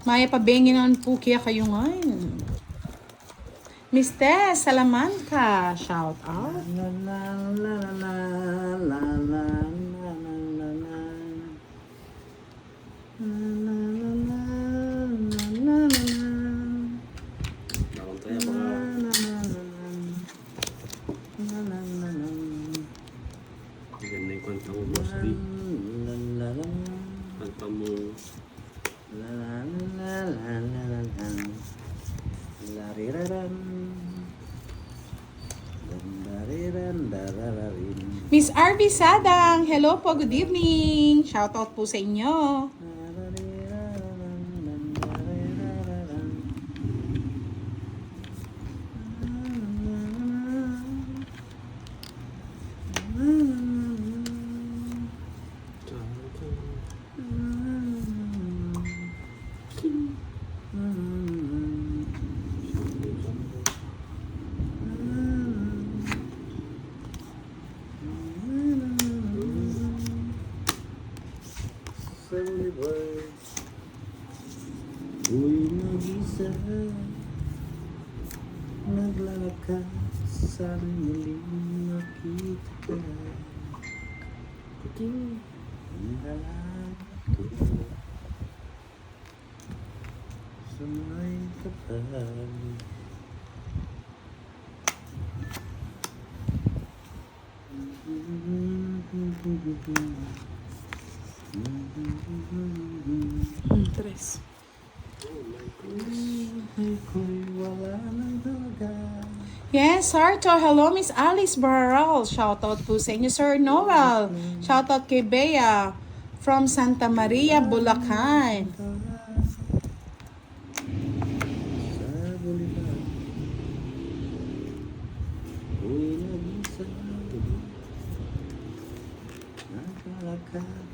Maya pabengin ang puki kayo ngayon. Miss Tess Salamanca, shout out. La la la la la la la la la la la. La la la la la la la. Nakantay ako nga. La la la la. Ganda yung kanta mo, Boss D. La la la. Kanta mo. La la la la la la la. La ri ra ran. La ri ran la ra ra rin. Miss RV Sadang, hello po, good evening. Shout out po sa inyo. La ra ri ra ran, la ri ra ra ran. Uy, mag-isa naglalakad, sana muling makita ka. Puting hinahanap ko sa may tapat. Tres. Ay, ko'y wala ng daga. Yes, Sarto. Hello, Miss Alice Barral. Shout out po sa inyo, Sir Noel. Shout out kay Bea from Santa Maria, Bulacan. Sa bulikan, uy, nag-isa naglalakad,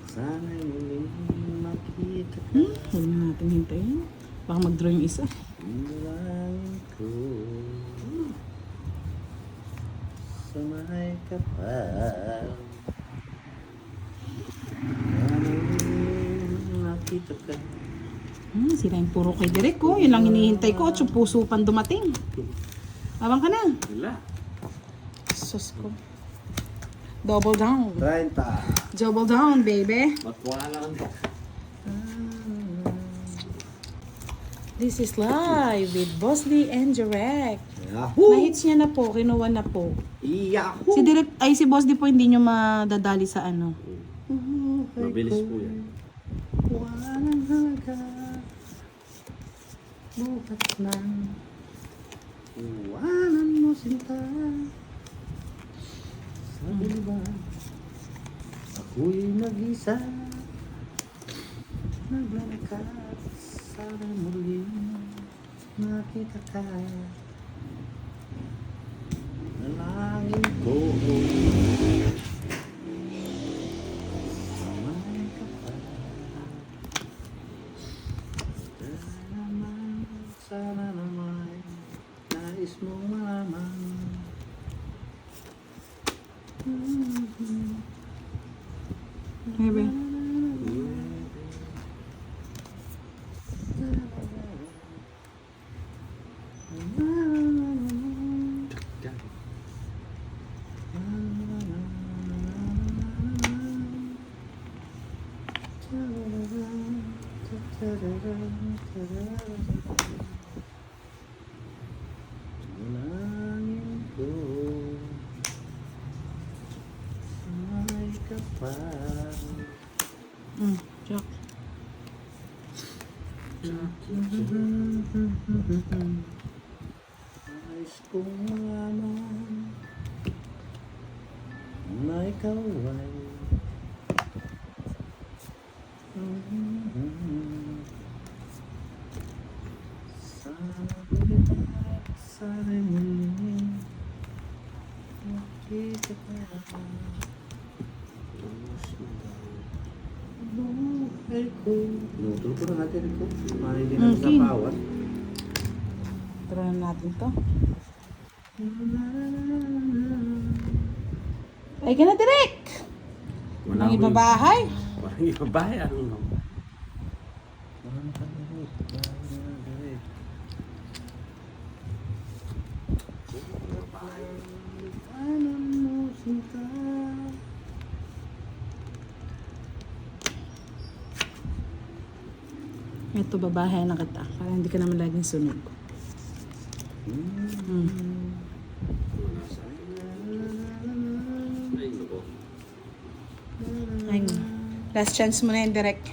sana'y muling makita ka. Huwag na natin hintayin. Baka mag-draw yung isa. Dalangin ko sa may kapal, sana'y makita ka. Sila yung puro kay Direk ko. Yun lang hinihintay ko. At yung puso pang dumating. Abang ka na. Wala. Sus ko. Double down. 30. Double down, baby. Ba't wala lang to? This is live with Boss D and Direk. Yahoo! Na-hits niya na po. Kinuha na po. Yahoo! Si Direk, ay si Boss D po hindi nyo madadali sa ano. Mabilis po yan. Walang halaga, bukas ng iwanan mo sinta. Sabi ba, ako'y nag-isa, naglalakad, sana muling makita ka. Nalangin ko sa may kapal, sana naman nais mong malaman. Baby. Yan. Nalangin ko sa may kapal, Joke. nais kong malaman na ikaw ay sana'y muling makita ka. Buhay ko. Nutol ko na natin ito. Hindi na Okay. nasapawan. Tara na natin to. Ay ka na, Direk! Wala Nang ko ibabahay. Parang ibabahay. Ano? Ito, babahay na kita. Para hindi ka naman laging sunog. Ay, nako. Ay, last chance mo na yun, direct.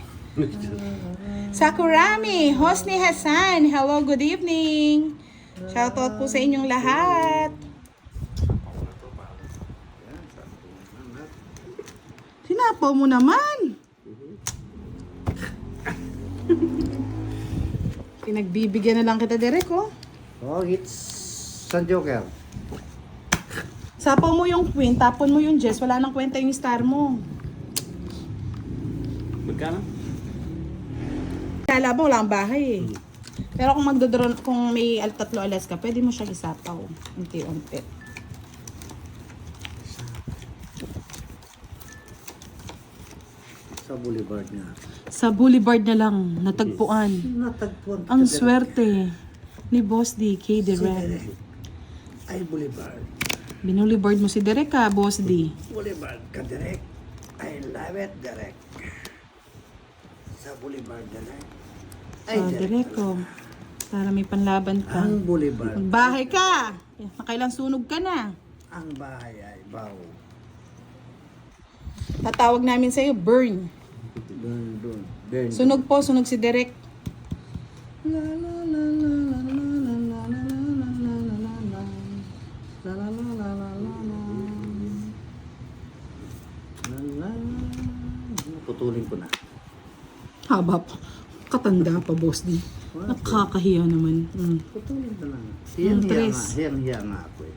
Sakurami, Hosni Hassan, hello, good evening. Shoutout po sa inyong lahat. Sinapaw mo naman. Pinagbibigyan na lang kita, Derek, oh. Oh, it's San Joker. Sapaw mo yung queen, tapon mo yung Jess, wala nang kwenta yung star mo. Magkano? Kala mo, wala ang bahay eh. Pero kung magdodron, kung may tatlo alas ka, pwede mo siya isapaw. Unti-unti. Sa Boulevard nga. Sa Boulevard na lang, natagpuan. Natagpuan. Ang swerte ni Boss D, K. Direct. Ay, Boulevard. Binulibard mo si Derek ha, Boss D. Boulevard ka, direct. I love it, direct. Sa Boulevard, direct. Ay, Derek, oh. Para may panlaban ka. Ang Boulevard. Magbahay ka! Makailang sunog ka na. Ang bahay ay baw. Tatawag namin sa'yo, burn. Doon. Burn. Sunog po, sunog si Derek. La la la la la la la la la la la la la la. La la la la la la la. La la. Putulin ko na. Haba pa. Katanda pa, Boss D. Nakakahiya naman. Putulin ko na. Tres. Hiyang-hiya nga ako eh.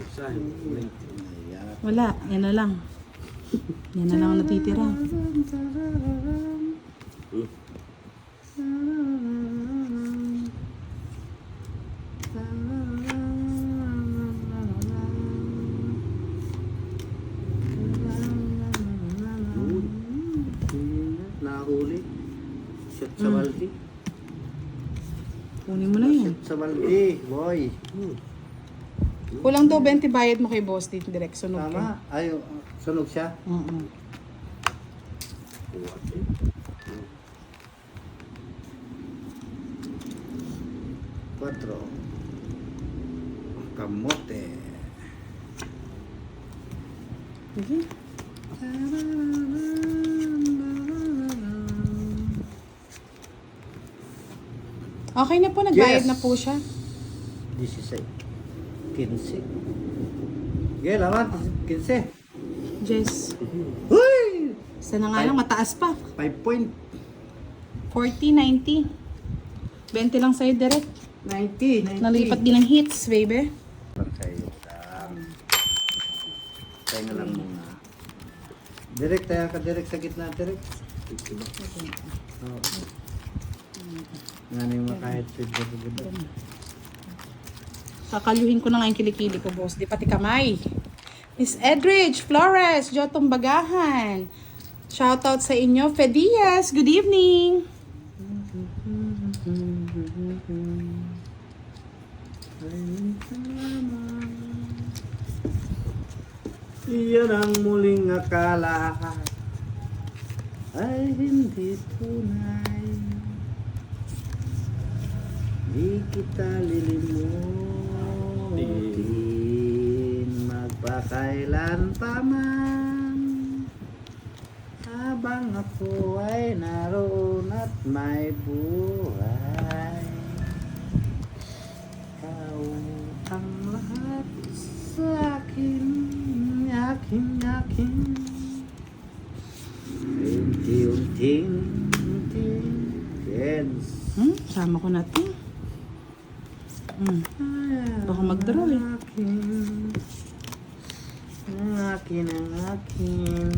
Isa. Nahiya. Wala, yan na lang. Yan na lang ang natitira. Nahuli. Shoot sa baldi. Kunin mo na yan. Shoot sa baldi, boy. Kulang daw 20 bayad mo kay Boss D. Direct sunog ka. Tama. Ay, sunog siya. Cuatro. Kamote. Sige. Okay na po, nagbayad Yes. na po siya. 16. 15. Okay, lawan. 15. Jess. Uy! Isa na nga lang, mataas pa. 5 point. 40, 90. 20 lang sa'yo, direct. 90. Nalipat din ng hits, baby. Kayo tayo na lang muna. Direct tayo ka, direct sa gitna, direct. Oo. Nga na yung makahit sa gitna. Kakalyuhin ko na nga yung kilikili ko, boss. Di pati kamay. Miss Edridge Flores, Jotong Bagahan. Shoutout sa inyo. Fedias, good evening. Iyan ang muling akala ay hindi tunay. Di kita lilimutin magpakailan pa man. Habang ako ay naroon at may buhay, ikaw ang lahat sa akin, akin. Unti-unting dance. Sama ko natin. Baka mag-draw eh. Akin ang akin.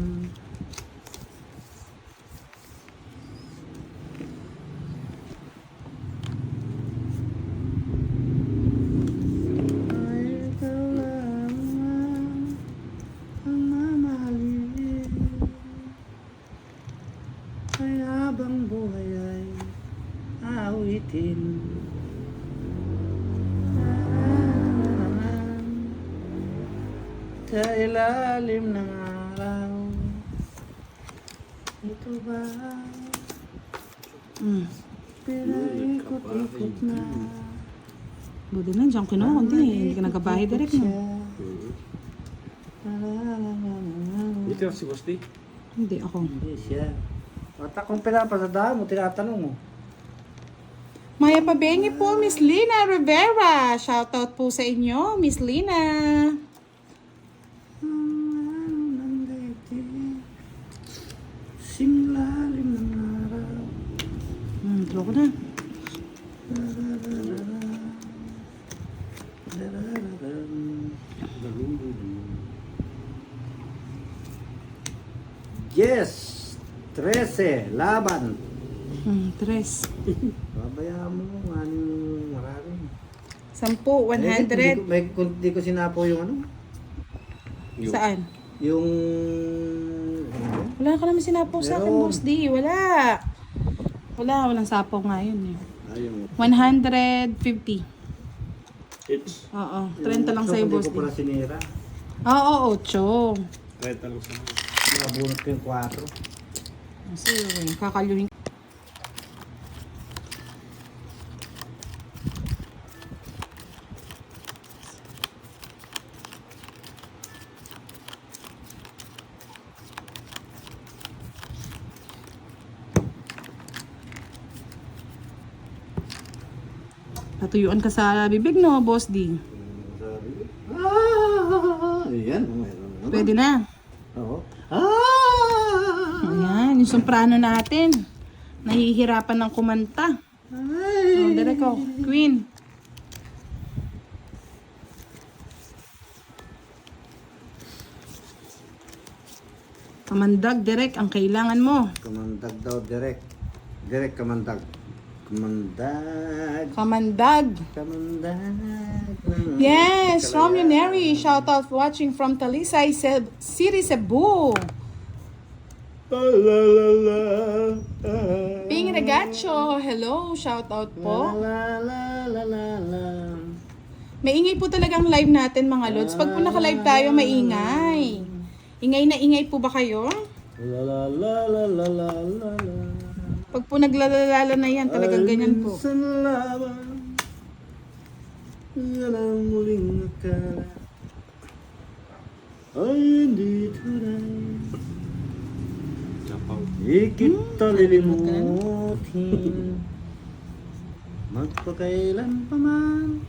Ay, ikaw lamang ang mamahalin. Ay, habang buhay ay awitin. Sa ilalim ng araw, ito ba Ikot-ikot na. Buti na, diyan kinuha. Hindi ka nagkabahay direct mo. Dito si Boss D. Hindi ako. Hindi siya. At akong pinapasadaan mo, tinatanong mo. Maya Pabengi po, Miss Lina Rivera. Shoutout po sa inyo, Miss Lina. Singlalim ng araw. Tulo ko na. Yes! 13, laban. 3. Babayaan mo, anong marami. 10, 100. Hindi ko sinapo yung ano? Saan? Yung... Wala ka naman sinapo sa akin, Meron. Boss D. Wala. Walang sapo nga yun eh. Ayun. 150. It's Oo, 30 lang sa'yo, Boss Hindi ko D. pala sinira. Oo, 8. 30 lang sa akin. Nabunot ko yung 4. Kasi kakaluhin. Natuyuan ka sa bibig, no, Boss D? Ayan, meron. Pwede na. Oo. Ayan, yung soprano natin. Nahihirapan ng kumanta. Oh, direct ko. Queen. Kamandag, direct, ang kailangan mo. Kamandag daw, direct. Direct kamandag. Kamandag. Kamandag. Kamandag. Yes, Romunary. Shout out watching from Talisay City, Cebu. Ping Regacho. Hello, shout out po. La la la la la. Maingay po talagang live natin mga lods. Pag po naka-live tayo, maingay. Ingay na ingay po ba kayo? La la la la la la la la. Pag po naglalalala na yan, talagang ganyan po. Sa laban, yan ang muling akala. Ay, hindi tunay. Lapaw. Di kita lilimutin. Magpakailan pa man.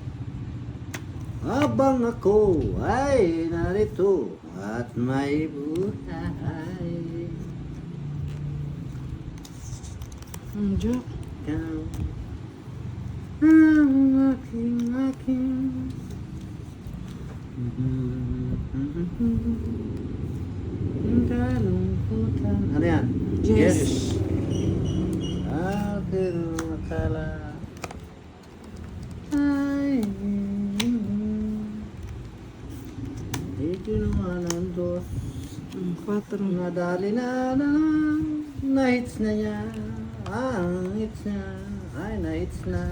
Habang ako ay narito at may buhay. Joke. Ikaw ang aking kalungkutan. Ano yan? Yes. Aking akala ay di ginawa ng Diyos. 4. Nadali na na-hits na niya. Ang hits na, ay na-hits na.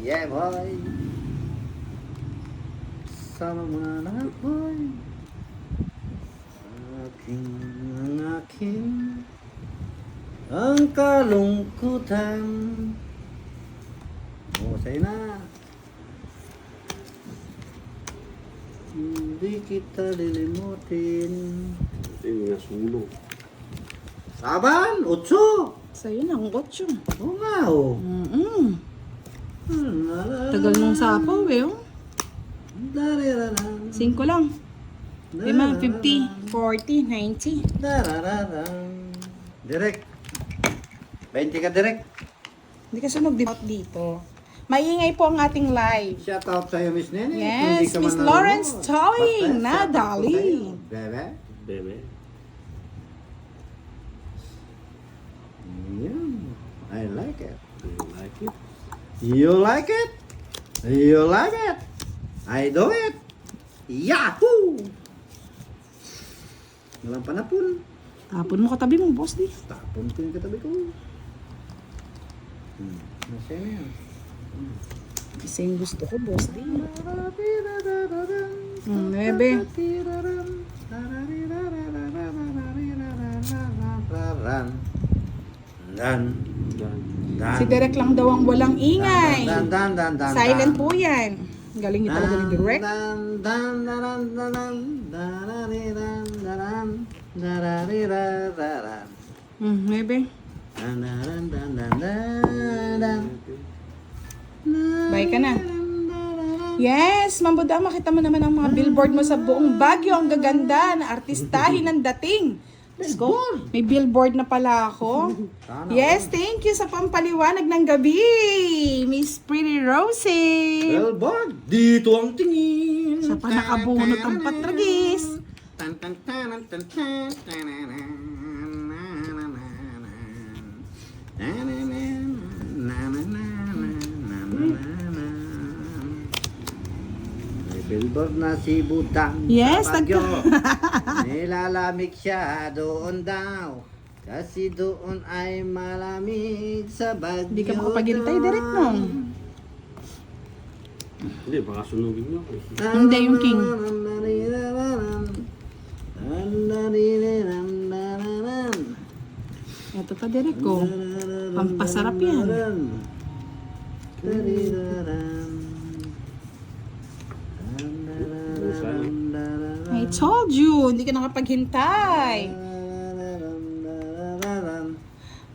Yeah, boy. Sama mo na lahat, boy. Ang aking, ang kalungkutan. O, sa'yo na. Hindi kita lilimutin. Yung nasulo. Saban, 8. Sa'yo na, ang 8. Oo nga, oh. Tagal mong sapaw eh, oh. 5 lang. 5, 50, 40, 90. Direct. 20 ka direct. Hindi ka sunog dito. Maingay po ang ating live. Shout out sa'yo, Miss Nene. Yes, Kung di ka Miss man Lawrence nanonood, Towing, basta shout out ko Nadali. sa'yo, Bebe. Bebe. Yeah, I like it. You like it? You like it? You like it? I do it. Yahoo! Walang panapon. Tapon mo katabi mo, Boss D. Tapon ko yung katabi ko. Nasya na yan. Kasi yung gusto ko, Boss D. 9. Dan. Dan. Dan. Si Derek lang daw ang walang ingay. Dan. Silent po yan. Galing niyo talaga ni Derek. Maybe. Bye ka na. Yes, Mambuda, makita mo naman ang mga billboard mo sa buong Baguio. Ang gaganda na artistahin ng dating. Let's go. May billboard na pala ako. Yes, thank you sa pampaliwanag ng gabi, Miss Pretty Rosie. Billboard, dito ang tingin. Sa pa nakabunot ang patragis. May billboard na si Budang Yes, sa Baguio. Nilalamig siya doon daw. Kasi doon ay malamig sa Baguio. Hindi ka makapaghintay, Derek, no? Hindi, baka sunugin niyo ako. Hindi, yung king. Ito pa, Derek, ko. Pampasarap yan. I told you, hindi ka nakapaghintay.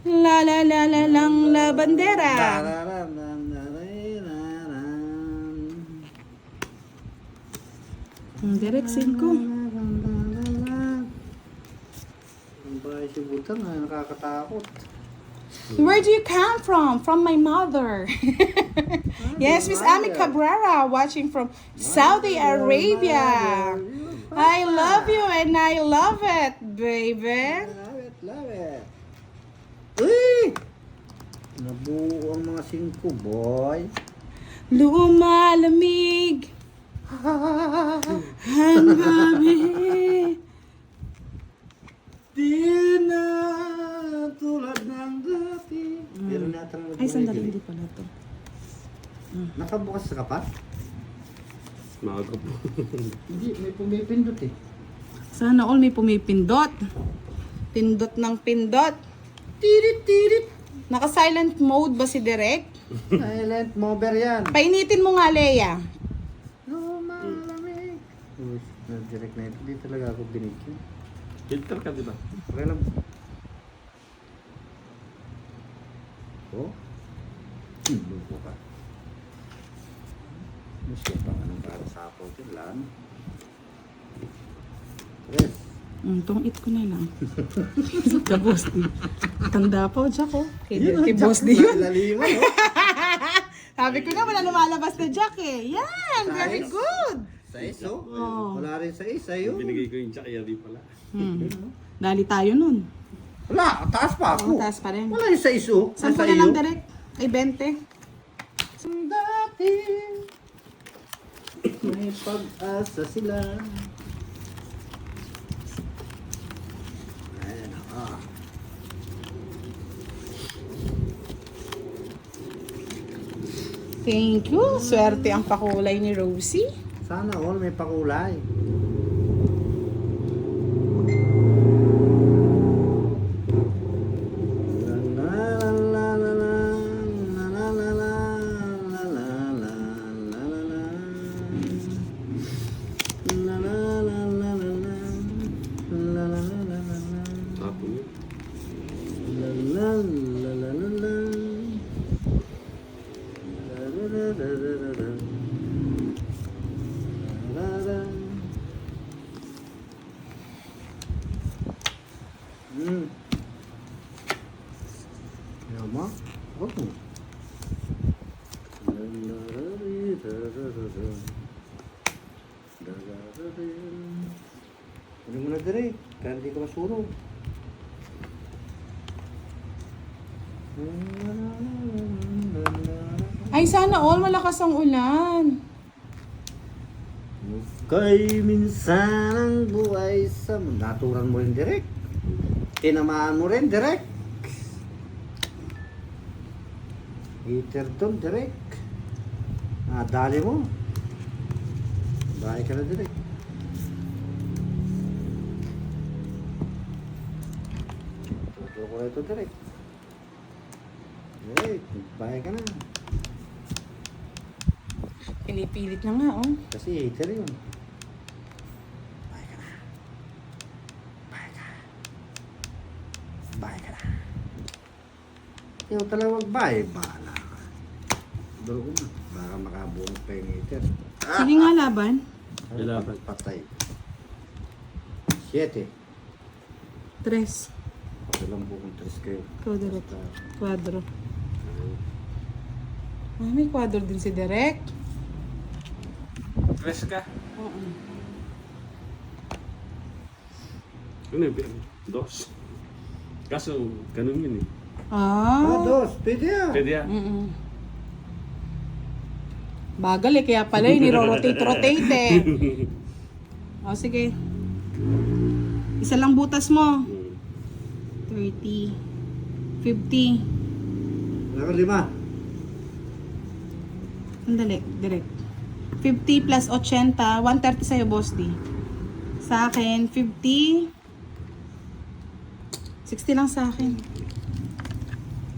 La la la la lang la bandera. Derek, sing ko. Ang bahay si Budang ay nakakatakot. Where do you come from? From my mother. Yes, Miss Ami Cabrera, watching from Saudi Arabia. I love you and I love it, baby. Love it. Uy! Nabuo ang mga 5, boy. Lumalamig ang gabi. Di na tulad ng dati. Pero natanong Ay, sandali, hindi pala to. Nakabukas ka pa? Maaga po. Hindi, may pumipindot eh. Sana all may pumipindot. Pindot ng pindot. Tirit. Naka-silent mode ba si Derek? Silent mover yan. Painitin mo nga, Leia. Lumalamig. Uy, na-direct na ito. Hindi talaga ako binigyan. Filter ka, di ba? Okay lang. Oh? Lupo ka. Mas yung pang anong para sa ako. Kailan? Yes. Tong it ko na lang. Ka boss di. Tanda po, Jack, oh. Kay boss di yun. Laliman, oh. Sabi ko na, wala lumalabas na Jack eh. Yan, very Nice. good. Sa iso? Oh. Wala rin sa isa yun. Binigay ko yung jack, di pala. Dali tayo nun. Wala, taas pa ako. Oh, taas pa rin. Wala yung sa iso. Sampu Nasa na lang, iyo. Derek. Ay, 20. Dati may pag-asa sila. Ayan, Thank you. Swerte ang pakulay ni Rosie. Sana all may pakulay. Tapon yun. Yama? Oh. Ano mo na dire? Kaya hindi ka masurog. Ay, sana all malakas ang ulan. Kay minsan ang buhay sa naturan mo rin direct. Tinamaan mo rin direct. Heater doon direct. Dali mo. Bahay ka na direct. Tuturo ko na ito direct. Eh, bahay ka na. Pinipilit na nga, oh. Kasi hater yun. Bahay ka na. Bahay ka. Bahay ka na. Ikaw talaga magbahay. Bahala ka. Duro ko na. Baka makabuong pa yung hater. Sige nga, laban. Laban. Patay. 7. 3. Walang bukong 3 kayo. Kwadro. Kwadro. Ah, may kwadro din si Derek. Tres ka. Oo. Ano yun? Dos. Kaso, ganun yun eh. Ah, Ah. 2. Pwede yan. Pwede yan. Mm-mm. Bagal eh, kaya pala yun, niro-rotate eh. O, sige. Isa lang butas mo. 30. 50. Wala ka 5. Sandali, direct. 50 plus 80, 130 sa'yo, Boss D. Sa akin, 50. 60 lang sa akin.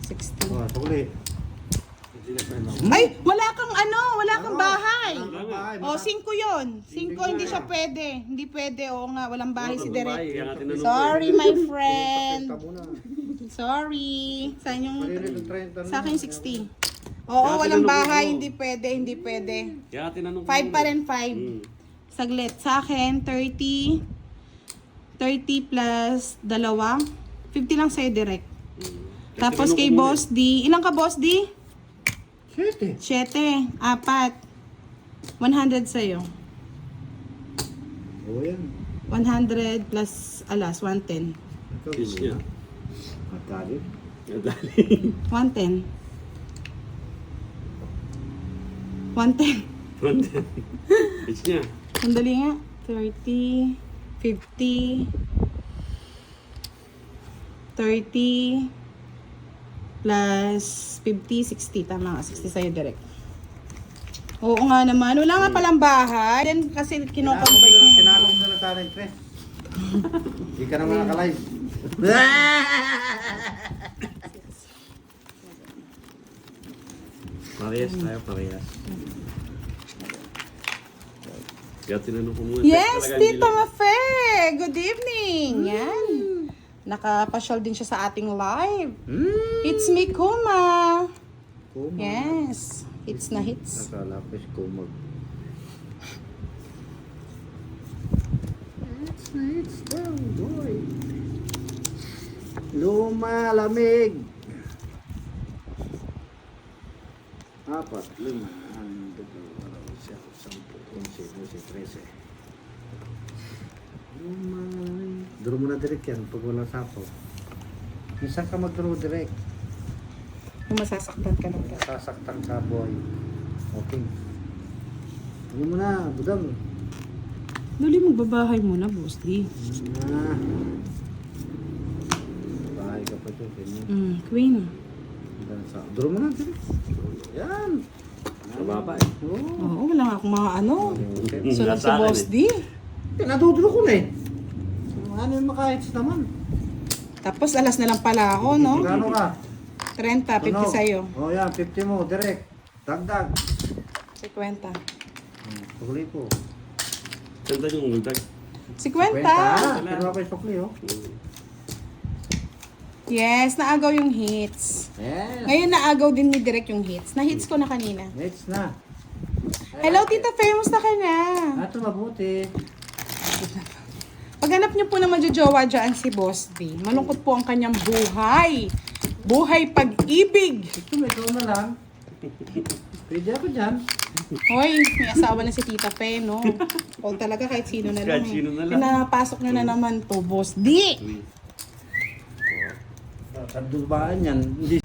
60. Oh, tukli. Ay, wala kang wala kang bahay. Walang bahay. O, 5 yun. 5, hindi siya pwede. Hindi pwede, oo nga, walang bahay si Direk. Sorry, my friend. Pagkita mo na. Sorry. Sa inyong, Maririnig ng 30 na. sa akin 60. Oo, walang bahay, hindi pwede, hindi pwede. Kaya tinanong 5 pa rin, 5. Hmm. Saglit. Sa akin, 30. 30 plus 2. 50 lang sa'yo, direct. Tapos kay Boss D. Ilang ka, Boss D? 7. 7. 4. 100 sa'yo. Oo yan. 100 plus alas, 110. Ikaw, Fish niya. Matali. Nadali. 110. 110. Fish niya. Sandali nga. 30. 50. 30. Plus 50, 60. Tama nga, 60 sa'yo direct. Oo nga naman. Wala nga palang bahay. Then kasi kino-convert niya. Kinakot na lang tayo ng 3. Hindi ka naman nakalive. Parehas tayo, parehas. Kaya tinanong ko muna. Yes, Talaga Tito nila. Mafe! Good evening! Yan. Nakapasyal din siya sa ating live. It's me, Kuma. Kumag. Yes. Hits na hits. Nakalapis kumag. It's down, boy. Lumalamig. 4, 5, 6, 7, 8, 11, 12, 13. Lumalamig. Draw mo na direct yan pag walang sapo. Minsan ka mag-draw direct. Kung masasaktan ka lang. Sasaktan ka, boy. Okay. Ano mo na, budang. Dali, magbabahay muna, Boss D. Bahay ka pa ito. Queen. Draw mo na, direct. Yan. Sa baba eh. Oo. Oo, wala nga akong mga Okay. Sunod si Nasa akin Boss D. Nadudro ko na eh. Ano yung makahits naman? Tapos alas na lang pala ako, no? Gano ka? 30, 50 sa'yo. Oh, yan, 50 mo, direct. Dagdag. 50. Tukli po. Ganda yung uldag. 50! Pero ako yung tukli, oh. Yes, naagaw yung hits. Yes. Ngayon naagaw din ni Direk yung hits. Na-hits ko na kanina. Hits na. Hello, Tita Famous na ka na. Ito mabuti. Paghanap niyo po na magjojowa dyan si Boss D. Malungkot po ang kanyang buhay. Buhay pag-ibig. Ito, may ikaw na lang. Pwede ako dyan. Hoy, may asawa na si Tita Fe, no? O talaga kahit sino na lang. Kahit sino na lang. Pinapasok na naman to, Boss D. Sa dubaan yan. Hindi.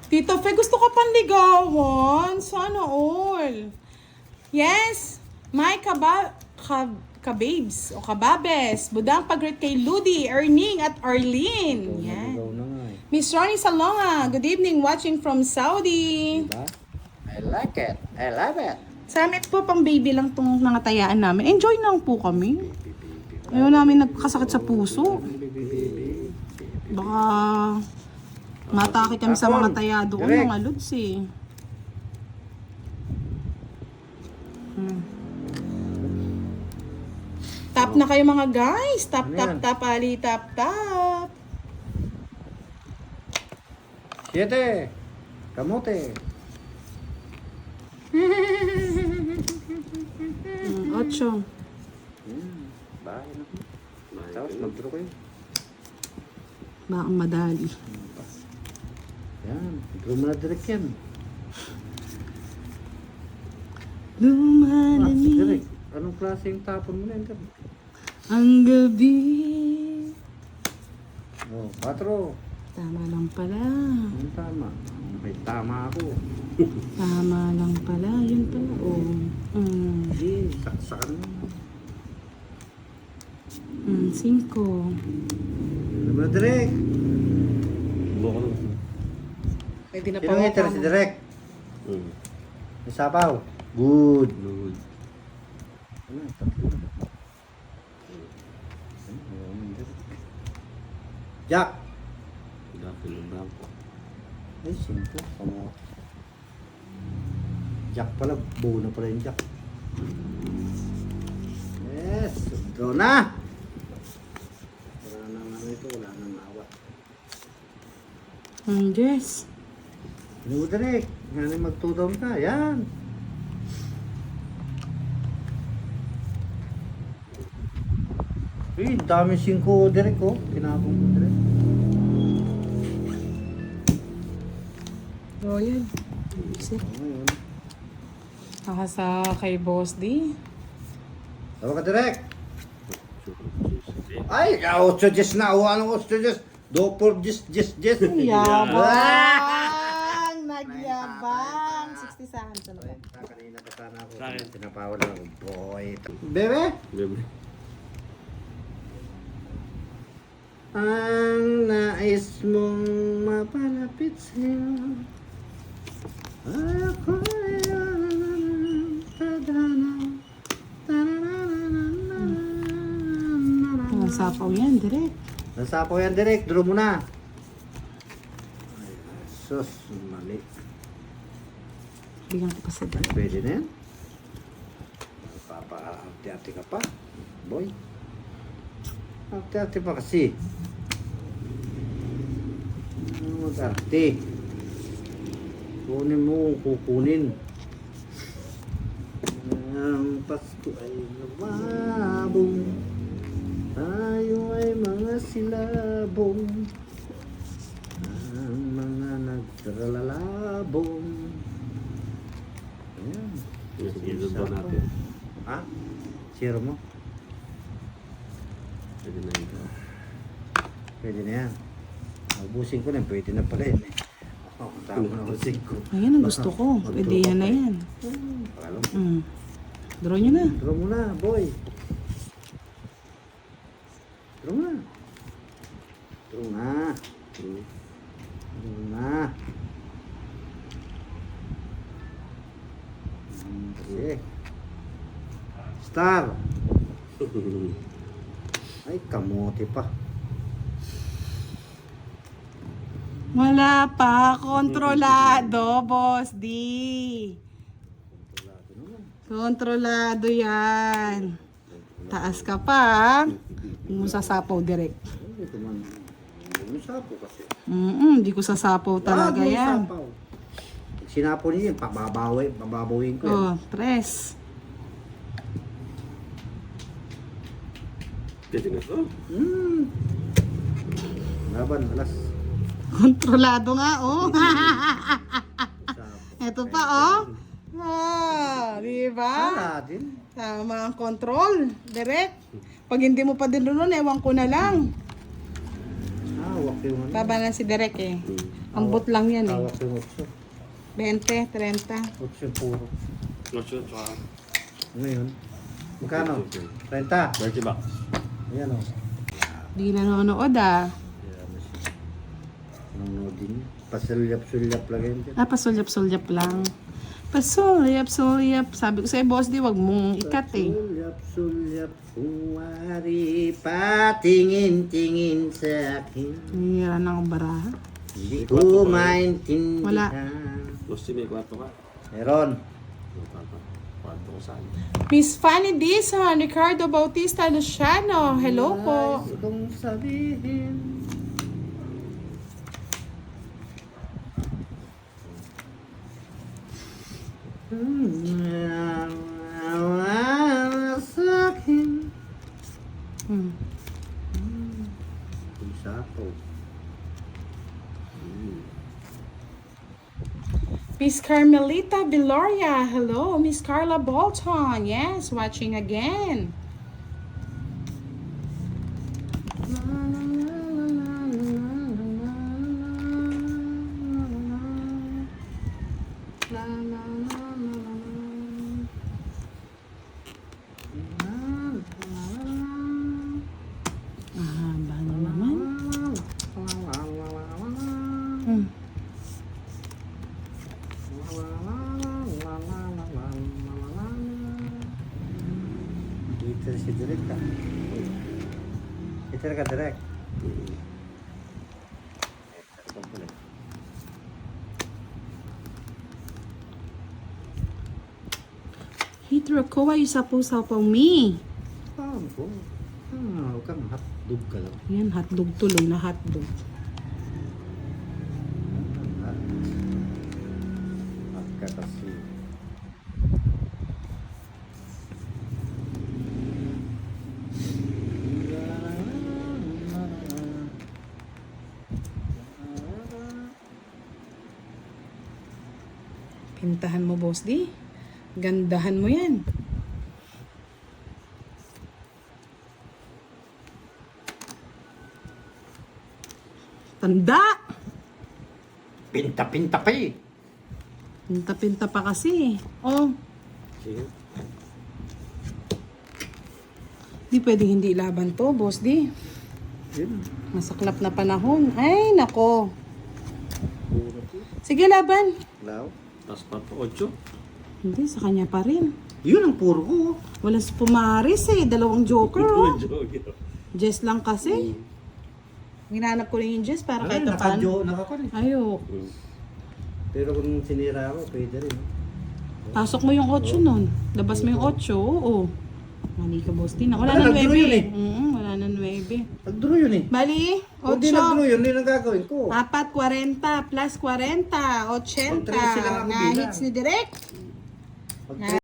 Tito Fe, gusto ko panligawan. Sana all. Yes, my kababes o kababes. Budang pag-greet kay Ludi, Erning at Arlene. Yan. Ikaw na nga eh. Miss Ronnie Salonga, good evening, watching from Saudi. Diba? I like it. I love it. Sa amin po, pang baby lang tong nangatayaan namin. Enjoy lang po kami. Ayaw namin nagkasakit sa puso. Baka matake kami sa mga taya doon, Direk. mga lods eh. Tap na kayo mga guys. Tap, Ano tap, yan? tap, ali, tap, tap. 7. Kamote. 8. Bahay na ko. Tapos mag-draw kayo. Baka madali. Yan. Draw mo na direct yan. Lumalani Direct. Anong klaseng tapon mo na yan? Direk? ang gabi. Oh, 4. Tama lang pala. Ang tama. May tama ako. Tama lang pala. Yun pala. Oh. Hindi, saksakan mo. 5. Ano mo na direct? Buko lang. Pwede na Sino hater si direct? May sapaw. Good. Good. Ano, tatlo na. Jack! Dati ng bangko. Ay, 5. Kamu. Jack pala. Buo na pala yung Jack. Yes. Draw na! Wala nang ano ito. Wala nang awat. Yes. Ano mo direct? Nga na mag-2 down ka. Yan. Uy, dami 5 direct oh. Tinapong ko direct. Royal. Isip. Ngayon. Nakasa kay Boss D. Tawa ka direct. Ay, 8-10 na. Anong 8-10? 2-4-10. Yabang! Nagyabang! 60 seconds. Ano ba? Kanina pa sana ako. Sa akin. Tinapawal lang ako. Boy. Bebe? Bebe. Ang nais mong mapalapit sa'yo. Ako yung tadhana. Ang sapaw yan, direct. Nasapaw yan direct. Draw mo na. Ay, sus, mali. Bigyan ko pa sa direct. Pwede na yan. Papa-arte-arte ka pa. Boy. Arte-arte pa kasi. Ano mag-arte? Kunin mo kung kukunin. Ang Pasko ay lumabong. Tayo ay mga silabong. Ang mga nagtralalabong. Ayan. Sige, ba natin? Ha? Zero mo? Pwede na ito. Pwede na yan. Ubusin ko na, pwede na pala yun eh. Oh, tama na ubusin ko. Ayan ang gusto ko. Pwede yan na yan. Alam, Draw nyo na. draw mo na, boy. Draw mo na. Draw na. Draw na. Kasi. Star. Ay, kamote pa. Wala pa. Kontrolado, Boss D. Kontrolado yan. Taas ka pa, ha? Hindi mo sasapaw direct. Hindi ko man. Hindi mo sapo kasi. Hindi ko sasapaw talaga Wag mo yan. sapaw. Pag sinapo niya yun, babawin ko yan. Oh, 3. Pwede na ito. Laban, alas. Kontrolado nga, oh. Sapo. Ito pa, oh. Di ba? Wala din. Tama ang control. Direct. Pag hindi mo pa din nun, ewan ko na lang. Hawak yung ano. Baba na si Direk eh. Ang bot lang yan eh. Hawak yung 20, 30. 8 puro. Lotion, tsaka. Ngayon. Magkano? 30. 30 bucks. Ayan o. Di nanonood ah. Ayan na siya. Nanonood din. Pasulyap-sulyap lang yan dyan. Ah, pasulyap-sulyap lang. Pasulyap. Sabi ko sa'yo, boss, di wag mong ikat eh. Sulyap, huwari, patingin-tingin sa akin. Hira ng baraha. Hindi ko maintindihan. Wala. Boss, may kwarto ka. Meron. May kwarto. Kwarto ko saan? Miss Fanny Dizon, Ricardo Bautista Luciano, hello po. Nais kong sabihin. Sa akin. Hmm. Isato. Miss Carmelita Viloria, hello. Miss Carla Bolton, yes, watching again. Ah, ba naman? Hmm. Dito si Direk ka. Ito ka Direk. Hitro ko ay sapo-sapo mi. Paan ko? Huwag kang hotdog ka lang. Yan, hotdog tuloy na hotdog. Hot ka kasi. Pintahan mo, boss di. Gandahan mo yan. Tanda! Pinta-pinta pa eh. Pinta-pinta pa kasi. Oh, Sige. di pwede hindi laban to, boss di. Yun. Masaklap na panahon. Ay, nako. Sige, laban. Lao. Tapos pa po, 8. Hindi, sa kanya pa rin. Yun ang puro ko. Walang pumaris eh. Dalawang joker oh. Joke. Jess lang kasi. Hinanap ko rin yung Jess para kahit pa paano. Nakakon eh. Ayo. Pero kung sinira ko, pwede rin. Pasok mo yung 8 nun. Labas mo yung 8. Oo. Mali ka, boss din. Wala Wala, na 9 nag-draw yun eh. eh. Wala na 9. Nag-draw yun eh. Bali, Kung di nag-draw 8. yun, yun ang gagawin ko. 4, 40, plus 40, 80. Pag 13 lang ako Na bilang. hits ni Direk. Pag